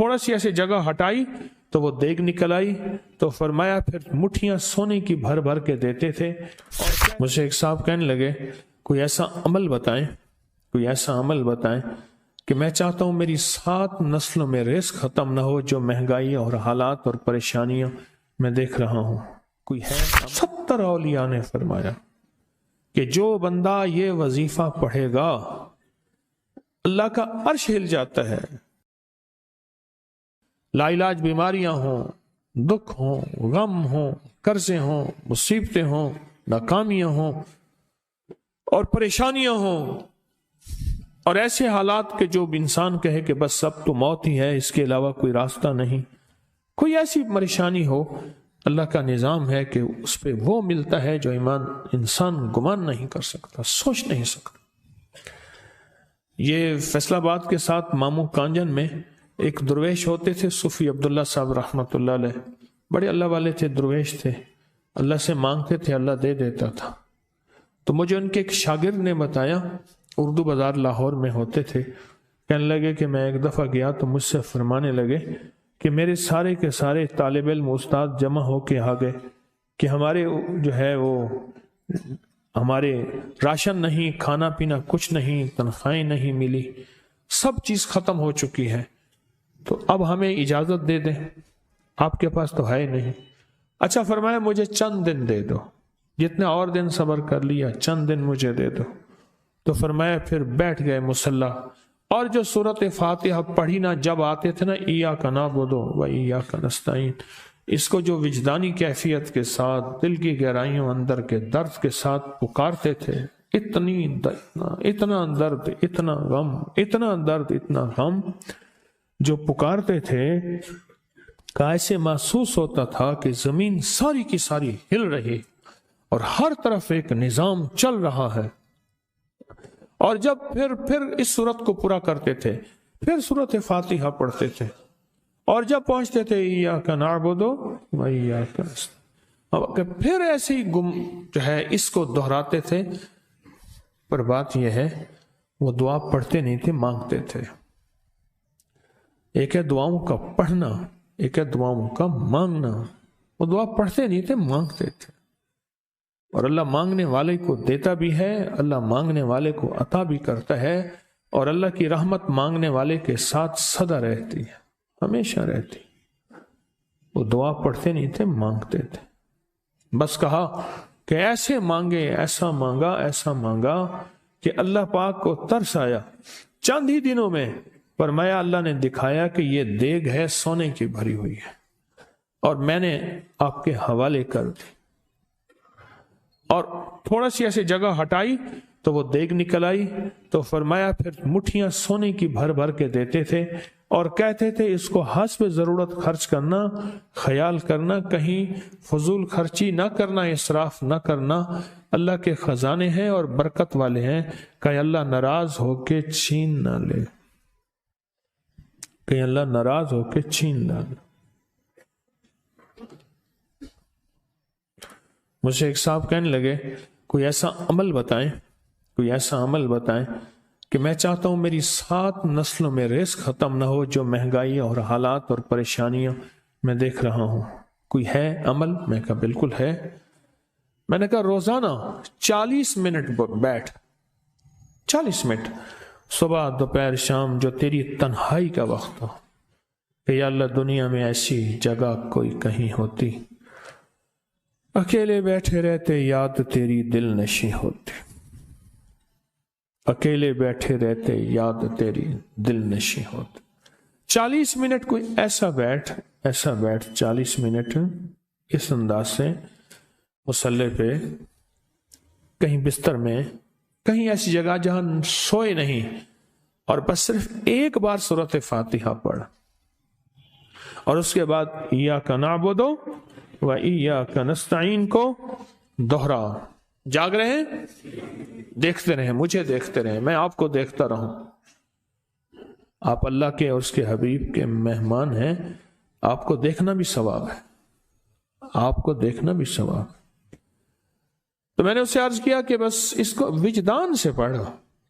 تھوڑا سی ایسے جگہ ہٹائی تو وہ دیگ نکل آئی، تو فرمایا پھر مٹھیاں سونے کی بھر بھر کے دیتے تھے۔ اور مجھے ایک صاحب کہنے لگے کوئی ایسا عمل بتائیں، کوئی ایسا عمل بتائیں کہ میں چاہتا ہوں میری 7 نسلوں میں رزق ختم نہ ہو، جو مہنگائی اور حالات اور پریشانیاں میں دیکھ رہا ہوں کوئی ہے؟ 70 اولیاء نے فرمایا کہ جو بندہ یہ وظیفہ پڑھے گا اللہ کا عرش ہل جاتا ہے، لا علاج بیماریاں ہوں، دکھ ہوں، غم ہوں، قرضے ہوں، مصیبتیں ہوں، ناکامیاں ہوں اور پریشانیاں ہوں، اور ایسے حالات کہ جو انسان کہے کہ بس سب تو موت ہی ہے، اس کے علاوہ کوئی راستہ نہیں، کوئی ایسی پریشانی ہو، اللہ کا نظام ہے کہ اس پہ وہ ملتا ہے جو انسان گمان نہیں کر سکتا، سوچ نہیں سکتا۔ یہ فیصل آباد کے ساتھ مامو کانجن میں ایک درویش ہوتے تھے، صوفی عبداللہ صاحب رحمۃ اللہ علیہ، بڑے اللہ والے تھے، درویش تھے، اللہ سے مانگتے تھے، اللہ دے دیتا تھا۔ تو مجھے ان کے ایک شاگرد نے بتایا، اردو بازار لاہور میں ہوتے تھے، کہنے لگے کہ میں ایک دفعہ گیا تو مجھ سے فرمانے لگے کہ میرے سارے کے سارے طالب علم استاد جمع ہو کے آ گئے کہ ہمارے جو ہے وہ ہمارے راشن نہیں، کھانا پینا کچھ نہیں، تنخواہیں نہیں ملی، سب چیز ختم ہو چکی ہے، تو اب ہمیں اجازت دے دیں، آپ کے پاس تو ہے نہیں۔ اچھا فرمایا مجھے چند دن دے دو، جتنے اور دن صبر کر لیا، چند دن مجھے دے دو۔ تو فرمایا پھر بیٹھ گئے مصلی، اور جو سورۃ فاتحہ پڑھی نا جب آتے تھے نا، ایاک نعبد و ایاک نستعین، اس کو جو وجدانی کیفیت کے ساتھ دل کی گہرائیوں اندر کے درد کے ساتھ پکارتے تھے، اتنا درد، اتنا غم، اتنا درد، اتنا غم جو پکارتے تھے کہ ایسے محسوس ہوتا تھا کہ زمین ساری کی ساری ہل رہی اور ہر طرف ایک نظام چل رہا ہے۔ اور جب پھر اس صورت کو پورا کرتے تھے، پھر سورۃ فاتحہ پڑھتے تھے، اور جب پہنچتے تھے ایاک نعبد و ایاک نستعین، پھر ایسے ہی جو ہے اس کو دہراتے تھے۔ پر بات یہ ہے وہ دعا پڑھتے نہیں تھے، مانگتے تھے۔ ایک ہے دعاؤں کا پڑھنا، ایک ہے دعاؤں کا مانگنا۔ وہ دعا پڑھتے نہیں تھے، مانگتے تھے، اور اللہ مانگنے والے کو دیتا بھی ہے، اللہ مانگنے والے کو عطا بھی کرتا ہے، اور اللہ کی رحمت مانگنے والے کے ساتھ سدا رہتی ہے، ہمیشہ رہتی۔ وہ دعا پڑھتے نہیں تھے، مانگتے تھے۔ بس کہا کہ ایسے مانگے، ایسا مانگا، ایسا مانگا کہ اللہ پاک کو ترس آیا۔ چند ہی دنوں میں فرمایا اللہ نے دکھایا کہ یہ دیگ ہے، سونے کی بھری ہوئی ہے، اور میں نے آپ کے حوالے کر دی۔ اور تھوڑا سی ایسے جگہ ہٹائی تو وہ دیگ نکل آئی، تو فرمایا پھر مٹھیاں سونے کی بھر بھر کے دیتے تھے، اور کہتے تھے اس کو حسب ضرورت خرچ کرنا، خیال کرنا، کہیں فضول خرچی نہ کرنا، اسراف نہ کرنا، اللہ کے خزانے ہیں اور برکت والے ہیں، کہ اللہ ناراض ہو کے چھین نہ لے، کہ اللہ ناراض ہو کے چھین نہ لے۔ مجھے ایک صاحب کہنے لگے کوئی ایسا عمل بتائیں، کوئی ایسا عمل بتائیں کہ میں چاہتا ہوں میری 7 نسلوں میں رزق ختم نہ ہو، جو مہنگائی اور حالات اور پریشانیاں میں دیکھ رہا ہوں کوئی ہے عمل؟ میں کہا بالکل ہے۔ میں نے کہا روزانہ 40 منٹ بیٹھ، 40 منٹ صبح دوپہر شام، جو تیری تنہائی کا وقت ہو، کہ یا اللہ دنیا میں ایسی جگہ کوئی کہیں ہوتی، اکیلے بیٹھے رہتے یاد تیری دل نشیں ہوتی، اکیلے بیٹھے رہتے یاد تیری دل نشیں ہوتی۔ 40 منٹ کوئی ایسا بیٹھ 40 منٹ اس انداز سے مصلی پہ، کہیں بستر میں، کہیں ایسی جگہ جہاں سوئے نہیں، اور بس صرف ایک بار سورۃ فاتحہ پڑھ، اور اس کے بعد ایاک نعبد و ایاک نستعین کو دوہرا۔ جاگ رہے ہیں؟ دیکھتے رہیں، مجھے دیکھتے رہیں، میں آپ کو دیکھتا رہوں۔ آپ اللہ کے اور اس کے حبیب کے مہمان ہیں، آپ کو دیکھنا بھی ثواب ہے، آپ کو دیکھنا بھی ثواب ہے۔ تو میں نے اسے عرض کیا کہ بس اس کو وجدان سے پڑھو،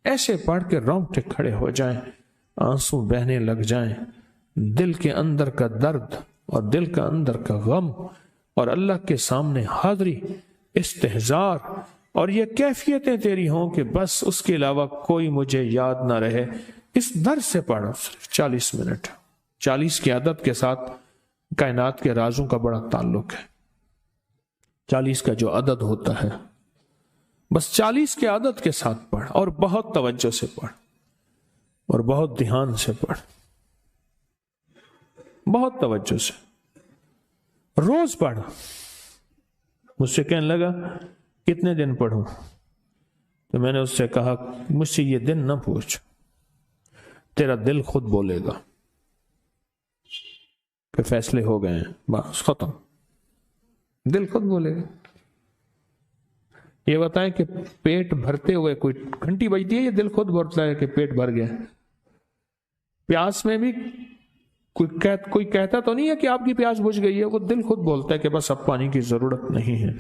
ایسے پڑھ کے رونگٹے کھڑے ہو جائیں، آنسو بہنے لگ جائیں، دل کے اندر کا درد اور دل کا اندر کا غم اور اللہ کے سامنے حاضری، استحضار، اور یہ کیفیتیں تیری ہوں کہ بس اس کے علاوہ کوئی مجھے یاد نہ رہے۔ اس درد سے پڑھو صرف 40 منٹ۔ 40 کی عدد کے ساتھ کائنات کے رازوں کا بڑا تعلق ہے۔ 40 کا جو عدد ہوتا ہے، بس 40 کے عدد کے ساتھ پڑھ، اور بہت توجہ سے پڑھ، اور بہت دھیان سے پڑھ، بہت توجہ سے روز پڑھ۔ مجھ سے کہنے لگا کتنے دن پڑھوں؟ تو میں نے اس سے کہا مجھ سے یہ دن نہ پوچھ، تیرا دل خود بولے گا کہ فیصلے ہو گئے ہیں، بس ختم، دل خود بولے گا۔ یہ بتائیں کہ پیٹ بھرتے ہوئے کوئی گھنٹی بجتی ہے، یہ دل خود بولتا ہے کہ پیٹ بھر گیا۔ پیاس میں بھی کوئی کہتا تو نہیں ہے کہ آپ کی پیاس بجھ گئی ہے، وہ دل خود بولتا ہے کہ بس اب پانی کی ضرورت نہیں ہے۔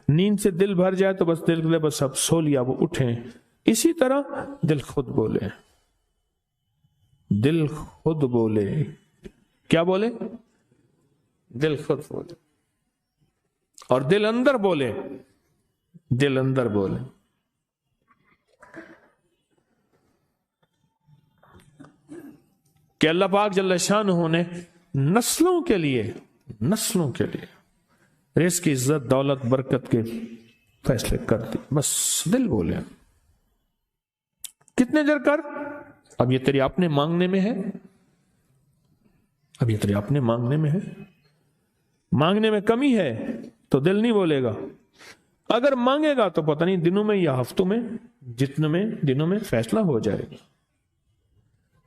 نیند سے دل بھر جائے تو بس دل لے بس اب سو لیا، وہ اٹھیں۔ اسی طرح دل خود بولے، دل خود بولے، کیا بولے؟ دل خود بولے، اور دل اندر بولے، دل اندر بولے۔ کہ اللہ پاک جل شانہ نے نسلوں کے لیے رزق کی عزت، دولت، برکت کے فیصلے کر دی، بس دل بولے۔ کتنے دیر کر؟ اب یہ تیری اپنے مانگنے میں ہے، اب یہ تیری اپنے مانگنے میں ہے۔ مانگنے میں کمی ہے تو دل نہیں بولے گا، اگر مانگے گا تو پتہ نہیں دنوں میں یا ہفتوں میں، جتنے میں دنوں میں فیصلہ ہو جائے گا،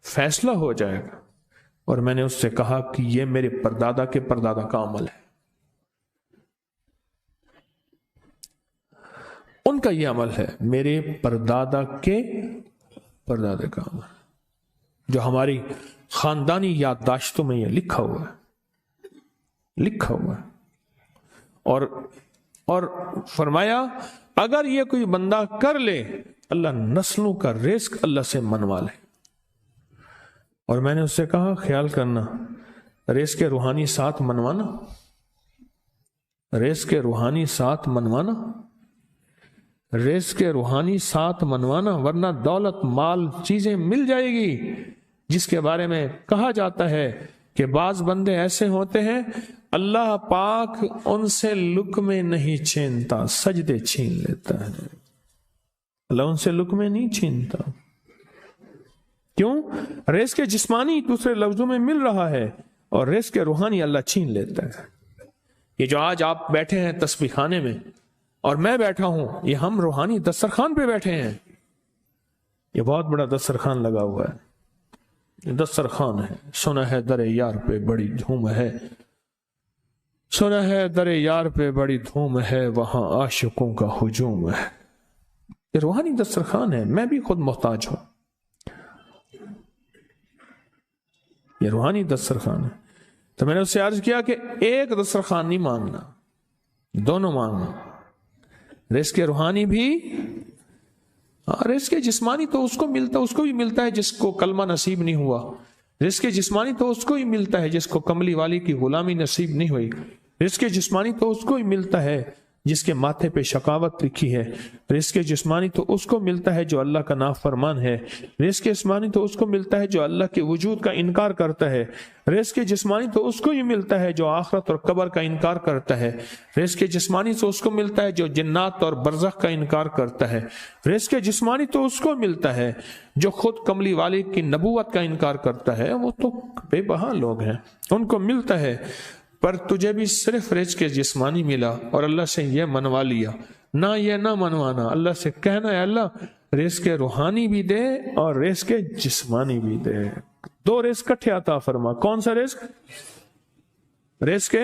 فیصلہ ہو جائے گا۔ اور میں نے اس سے کہا کہ یہ میرے پردادا کے پردادا کا عمل ہے، ان کا یہ عمل ہے، میرے پردادا کے پردادا کا عمل، جو ہماری خاندانی یادداشتوں میں یہ لکھا ہوا ہے، لکھا ہوا ہے۔ اور فرمایا اگر یہ کوئی بندہ کر لے، اللہ نسلوں کا رزق اللہ سے منوا لے۔ اور میں نے اس سے کہا خیال کرنا، رزق کے روحانی ساتھ منوانا، رزق کے روحانی ساتھ منوانا، رزق کے روحانی ساتھ منوانا، ورنہ دولت، مال، چیزیں مل جائے گی جس کے بارے میں کہا جاتا ہے کہ بعض بندے ایسے ہوتے ہیں اللہ پاک ان سے لقمے نہیں چھینتا، سجدے چھین لیتا ہے۔ اللہ ان سے لقمے نہیں چھینتا، کیوں؟ رزق جسمانی دوسرے لفظوں میں مل رہا ہے، اور رزق روحانی اللہ چھین لیتا ہے۔ یہ جو آج آپ بیٹھے ہیں تسبیح خانے میں اور میں بیٹھا ہوں، یہ ہم روحانی دسترخوان پہ بیٹھے ہیں۔ یہ بہت بڑا دسترخوان لگا ہوا ہے، دسترخوان ہے۔ سنا ہے در یار پہ بڑی دھوم ہے، سنا ہے در یار پہ بڑی دھوم ہے، وہاں عاشقوں کا ہجوم ہے۔ یہ روحانی دسترخوان ہے، میں بھی خود محتاج ہوں، یہ روحانی دسترخوان ہے۔ تو میں نے اس سے عرض کیا کہ ایک دسترخوان نہیں مانگنا، دونوں مانگنا، رزق روحانی بھی، رزق جسمانی تو اس کو بھی ملتا ہے جس کو کلمہ نصیب نہیں ہوا، رزق جسمانی تو اس کو ہی ملتا ہے جس کو کملی والی کی غلامی نصیب نہیں ہوئی، رزق جسمانی تو اس کو ہی ملتا ہے جس کے ماتھے پہ شقاوت لکھی ہے، رزق جسمانی تو اس کو ملتا ہے جو اللہ کا نافرمان ہے، رزق جسمانی تو اس کو ملتا ہے جو اللہ کے وجود کا انکار کرتا ہے، رزق جسمانی تو اس کو ہی ملتا ہے جو آخرت اور قبر کا انکار کرتا ہے، رزق جسمانی تو اس کو ملتا ہے جو جنات اور برزخ کا انکار کرتا ہے، رزق جسمانی تو اس کو ملتا ہے جو خود کملی والے کی نبوت کا انکار کرتا ہے۔ وہ تو بے بہا لوگ ہیں، ان کو ملتا ہے، پر تجھے بھی صرف رزق جسمانی ملا اور اللہ سے یہ منوا لیا، نہ یہ نہ منوانا، اللہ سے کہنا ہے اللہ رزق روحانی بھی دے اور رزق جسمانی بھی دے، دو رزق کٹھے عطا فرما۔ کون سا رزق؟ رزق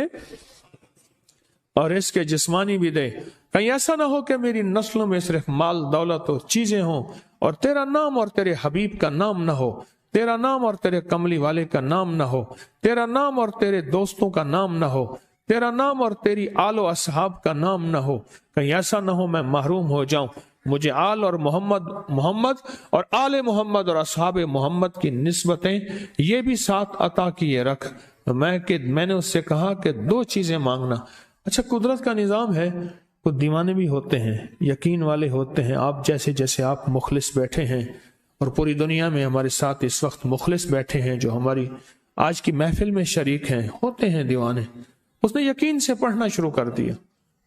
اور رزق جسمانی بھی دے۔ کہیں ایسا نہ ہو کہ میری نسلوں میں صرف مال، دولت اور چیزیں ہوں اور تیرا نام اور تیرے حبیب کا نام نہ ہو، تیرا نام اور تیرے کملی والے کا نام نہ ہو، تیرا نام اور تیرے دوستوں کا نام نہ ہو، تیرا نام اور تیری آل و اصحاب کا نام نہ ہو۔ کہیں ایسا نہ ہو میں محروم ہو جاؤں مجھے آل اور محمد اور آل محمد اور اصحاب محمد کی نسبتیں یہ بھی ساتھ عطا کیے رکھ۔ میں نے اس سے کہا کہ 2 چیزیں مانگنا۔ اچھا، قدرت کا نظام ہے، کچھ دیوانے بھی ہوتے ہیں، یقین والے ہوتے ہیں، آپ جیسے آپ مخلص بیٹھے ہیں، اور پوری دنیا میں ہمارے ساتھ اس وقت مخلص بیٹھے ہیں جو ہماری آج کی محفل میں شریک ہیں، ہوتے ہیں دیوانے۔ اس نے یقین سے پڑھنا شروع کر دیا،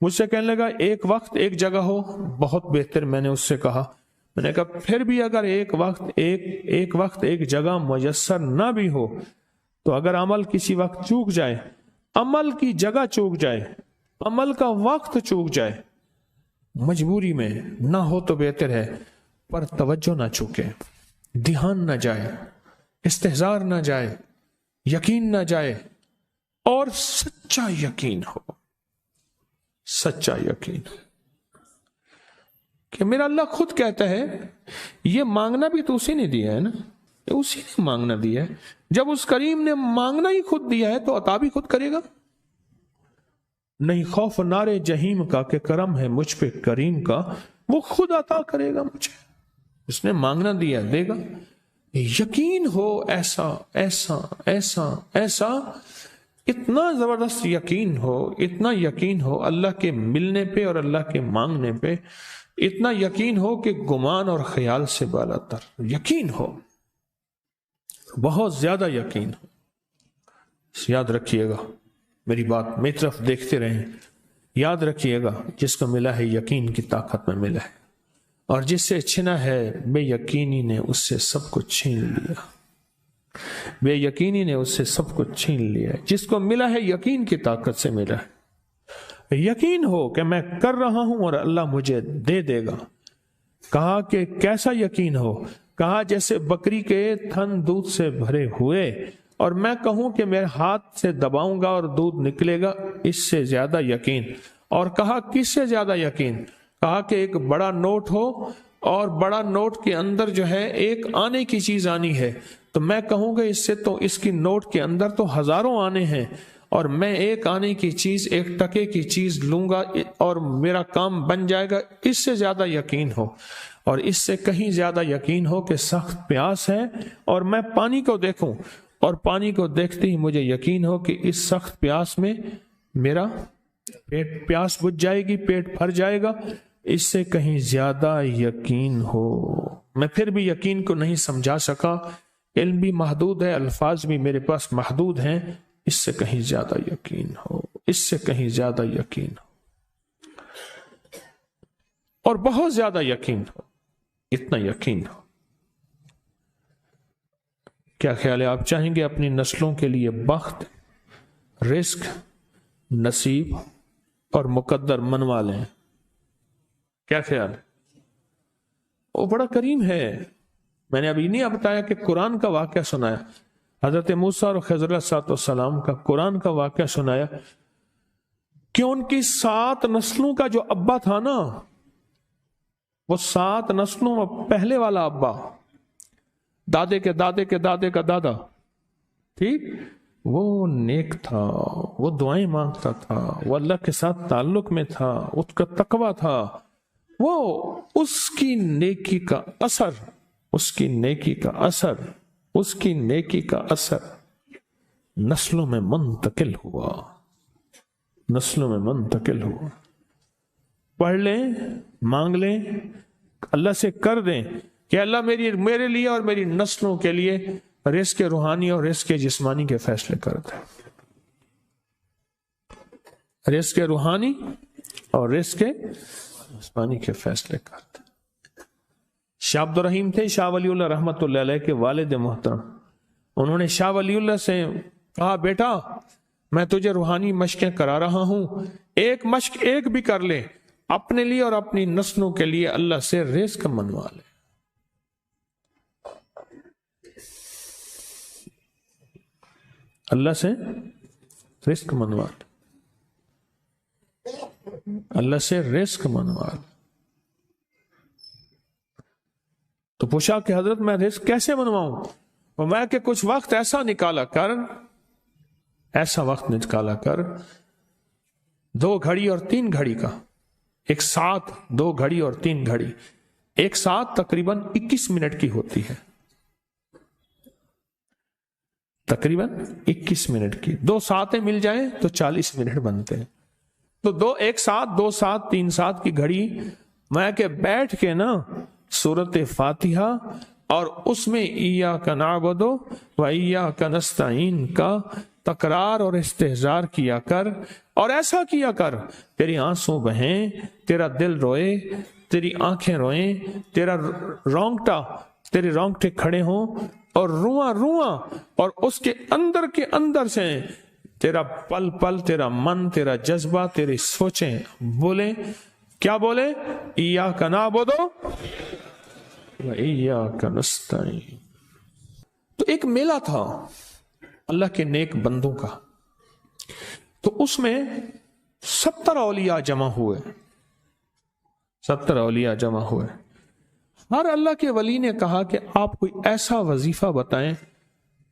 مجھ سے کہنے لگا ایک وقت ایک جگہ ہو بہت بہتر۔ میں نے اس سے کہا، میں نے کہا پھر بھی اگر ایک وقت ایک جگہ میسر نہ بھی ہو تو اگر عمل کسی وقت چوک جائے، عمل کی جگہ چوک جائے، عمل کا وقت چوک جائے، مجبوری میں نہ ہو تو بہتر ہے، پر توجہ نہ چوکے، دھیان نہ جائے، استحضار نہ جائے، یقین نہ جائے، اور سچا یقین ہو، سچا یقین کہ میرا اللہ خود کہتا ہے یہ مانگنا بھی تو اسی نے دیا ہے نا، اسی نے مانگنا دیا ہے۔ جب اس کریم نے مانگنا ہی خود دیا ہے تو عطا بھی خود کرے گا۔ نہیں خوف نارے جہیم کا کہ کرم ہے مجھ پہ کریم کا، وہ خود عطا کرے گا مجھے، اس نے مانگنا دیا دے گا۔ یقین ہو ایسا ایسا ایسا ایسا، اتنا زبردست یقین ہو، اتنا یقین ہو اللہ کے ملنے پہ اور اللہ کے مانگنے پہ، اتنا یقین ہو کہ گمان اور خیال سے بالا تر یقین ہو، بہت زیادہ یقین ہو۔ یاد رکھیے گا میری بات، میری طرف دیکھتے رہیں، یاد رکھیے گا جس کو ملا ہے یقین کی طاقت میں ملا ہے، اور جس سے چھنا ہے بے یقینی نے اس سے سب کچھ چھین لیا، بے یقینی نے اس سے سب کچھ چھین لیا۔ جس کو ملا ہے یقین کی طاقت سے ملا ہے، یقین ہو کہ میں کر رہا ہوں اور اللہ مجھے دے دے گا۔ کہا کہ کیسا یقین ہو؟ کہا جیسے بکری کے تھن دودھ سے بھرے ہوئے اور میں کہوں کہ میرے ہاتھ سے دباؤں گا اور دودھ نکلے گا، اس سے زیادہ یقین۔ اور کہا کس سے زیادہ یقین؟ کہا کہ ایک بڑا نوٹ ہو اور بڑا نوٹ کے اندر جو ہے ایک آنے کی چیز آنی ہے، تو میں کہوں گا اس سے تو اس کی نوٹ کے اندر تو ہزاروں آنے ہیں، اور میں ایک آنے کی چیز، ایک ٹکے کی چیز لوں گا اور میرا کام بن جائے گا۔ اس سے زیادہ یقین ہو، اور اس سے کہیں زیادہ یقین ہو کہ سخت پیاس ہے اور میں پانی کو دیکھوں، اور پانی کو دیکھتے ہی مجھے یقین ہو کہ اس سخت پیاس میں میرا پیاس بجھ جائے گی، پیٹ بھر جائے گا۔ اس سے کہیں زیادہ یقین ہو۔ میں پھر بھی یقین کو نہیں سمجھا سکا، علم بھی محدود ہے، الفاظ بھی میرے پاس محدود ہیں۔ اس سے کہیں زیادہ یقین ہو، اس سے کہیں زیادہ یقین ہو، اور بہت زیادہ یقین ہو، اتنا یقین ہو۔ کیا خیال ہے؟ آپ چاہیں گے اپنی نسلوں کے لیے بخت، رزق، نصیب اور مقدر منوا لیں؟ کیا خیال ہے؟ وہ بڑا کریم ہے۔ میں نے ابھی نہیں بتایا کہ قرآن کا واقعہ سنایا، حضرت موسیٰ اور خضر علیہ السلام کا قرآن کا واقعہ سنایا کہ ان کی 7 نسلوں کا جو ابا تھا نا، وہ 7 نسلوں میں پہلے والا ابا، دادے کے دادے کے دادے کا دادا، ٹھیک، وہ نیک تھا، وہ دعائیں مانگتا تھا، وہ اللہ کے ساتھ تعلق میں تھا، اس کا تقوی تھا، وہ اس کی نیکی کا اثر، اس کی نیکی کا اثر، اس کی نیکی کا اثر نسلوں میں منتقل ہوا، نسلوں میں منتقل ہوا۔ پڑھ لیں، مانگ لیں، اللہ سے کر دیں کہ اللہ میرے لیے اور میری نسلوں کے لیے رزق روحانی اور رزق جسمانی کے فیصلے کر دیں، رزق روحانی اور رزق جسمانی کے فیصلے کر دیں۔ شاہ عبد الرحیم تھے شاہ ولی اللہ رحمت اللہ علیہ کے والد محترم، انہوں نے شاہ ولی اللہ سے کہا بیٹا میں تجھے روحانی مشقیں کرا رہا ہوں، ایک مشق ایک بھی کر لے، اپنے لیے اور اپنی نسلوں کے لیے اللہ سے رزق منوا لے۔ اللہ سے رزق منوا لے، اللہ سے رزق منوا لے۔ تو پوچھا کہ حضرت میں رزق کیسے منواؤں؟ فرمایا کہ کچھ وقت ایسا نکالا کر، ایسا وقت نکالا کر 2 گھڑی اور 3 گھڑی کا، ایک ساتھ 2 گھڑی اور 3 گھڑی، ایک ساتھ تقریباً 21 منٹ کی ہوتی ہے، تقریباً 21 منٹ کی۔ 2 ساتیں مل جائیں تو 40 منٹ بنتے ہیں۔ تو ایک ساتھ 2 ساتھ 3 ساتھ کی گھڑی میں کہ بیٹھ کے نا سورت فاتحہ اور اس میں ایاک نعبد و ایاک نستعین کا تکرار اور استحضار کیا کر، اور ایسا کیا کر تیری آنسوں بہیں، تیرا دل روئے، تیری آنکھیں روئیں، تیرے رونگٹے کھڑے ہوں اور رواں رواں، اور اس کے اندر سے تیرا پل پل، تیرا من، تیرا جذبہ، تیری سوچیں بولیں، کیا بولیں؟ ایاک نعبد و ایاک نستعین۔ تو ایک میلہ تھا اللہ کے نیک بندوں کا، تو اس میں 70 اولیاء جمع ہوئے، 70 اولیاء جمع ہوئے۔ ہر اللہ کے ولی نے کہا کہ آپ کوئی ایسا وظیفہ بتائیں،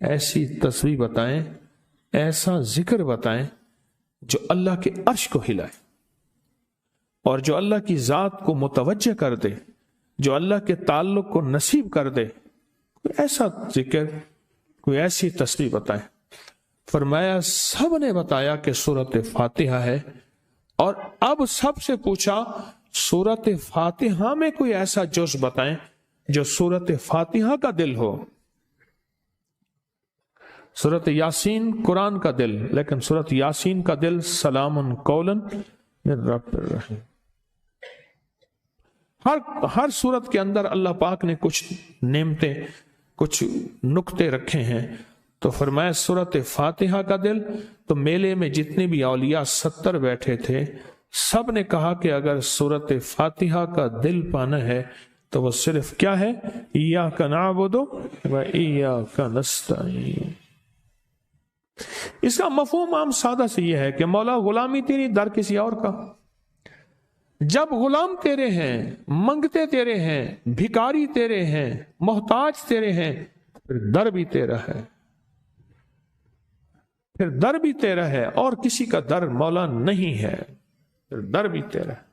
ایسی تسبیح بتائیں، ایسا ذکر بتائیں جو اللہ کے عرش کو ہلائے اور جو اللہ کی ذات کو متوجہ کر دے، جو اللہ کے تعلق کو نصیب کر دے۔ کوئی ایسا ذکر، کوئی ایسی تسبیح بتائیں۔ فرمایا سب نے بتایا کہ سورت فاتحہ ہے، اور اب سب سے پوچھا سورت فاتحہ میں کوئی ایسا جز بتائیں جو سورت فاتحہ کا دل ہو۔ سورت یاسین قرآن کا دل، لیکن سورت یاسین کا دل سلام قولا من رب الرحیم۔ ہر سورت کے اندر اللہ پاک نے کچھ نعمتیں، کچھ نکتے رکھے ہیں۔ تو فرمایا سورت فاتحہ کا دل، تو میلے میں جتنے بھی اولیاء 70 بیٹھے تھے، سب نے کہا کہ اگر سورت فاتحہ کا دل پانا ہے تو وہ صرف کیا ہے؟ ایاک نعبد و ایاک نستعین۔ اس کا مفہوم عام سادہ سے یہ ہے کہ مولا غلامی تیری، در کسی اور کا۔ جب غلام تیرے ہیں، منگتے تیرے ہیں، بھکاری تیرے ہیں، محتاج تیرے ہیں، پھر در بھی تیرا ہے، پھر در بھی تیرا ہے، اور کسی کا در مولا نہیں ہے، پھر در بھی تیرا ہے۔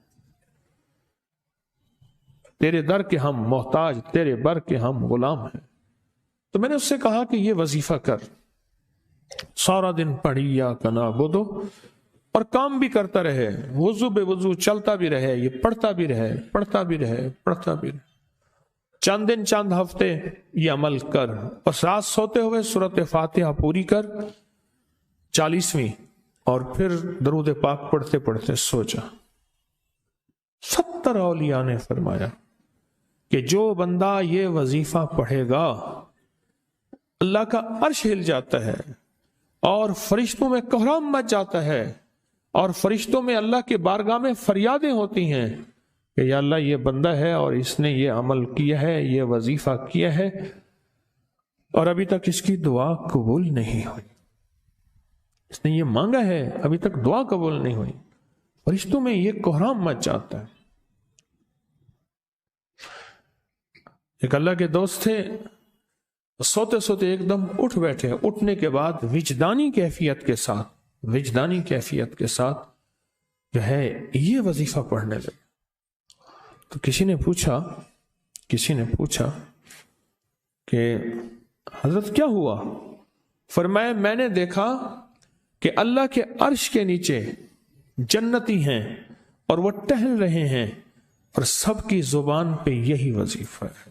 تیرے در کے ہم محتاج، تیرے بر کے ہم غلام ہیں۔ تو میں نے اس سے کہا کہ یہ وظیفہ کر، سارا دن پڑھی ایاک نعبد، اور کام بھی کرتا رہے، وضو بے وضو چلتا بھی رہے، یہ پڑھتا بھی رہے، پڑھتا بھی رہے، پڑھتا بھی رہے، چند دن چند ہفتے یہ عمل کر، اور رات سوتے ہوئے سورت فاتحہ پوری کر 40ویں، اور پھر درود پاک پڑھتے پڑھتے سو جا۔ 70 اولیاء نے فرمایا کہ جو بندہ یہ وظیفہ پڑھے گا اللہ کا عرش ہل جاتا ہے، اور فرشتوں میں کوہرام مچ جاتا ہے، اور فرشتوں میں اللہ کے بارگاہ میں فریادیں ہوتی ہیں کہ یا اللہ یہ بندہ ہے اور اس نے یہ عمل کیا ہے، یہ وظیفہ کیا ہے، اور ابھی تک اس کی دعا قبول نہیں ہوئی، اس نے یہ مانگا ہے ابھی تک دعا قبول نہیں ہوئی، فرشتوں میں یہ کوہرام مچ جاتا ہے۔ ایک اللہ کے دوست تھے، سوتے سوتے ایک دم اٹھ بیٹھے، اٹھنے کے بعد وجدانی کیفیت کے ساتھ جو ہے یہ وظیفہ پڑھنے لگے۔ تو کسی نے پوچھا کہ حضرت کیا ہوا؟ فرمایا میں نے دیکھا کہ اللہ کے عرش کے نیچے جنتی ہیں اور وہ ٹہل رہے ہیں، اور سب کی زبان پہ یہی وظیفہ ہے۔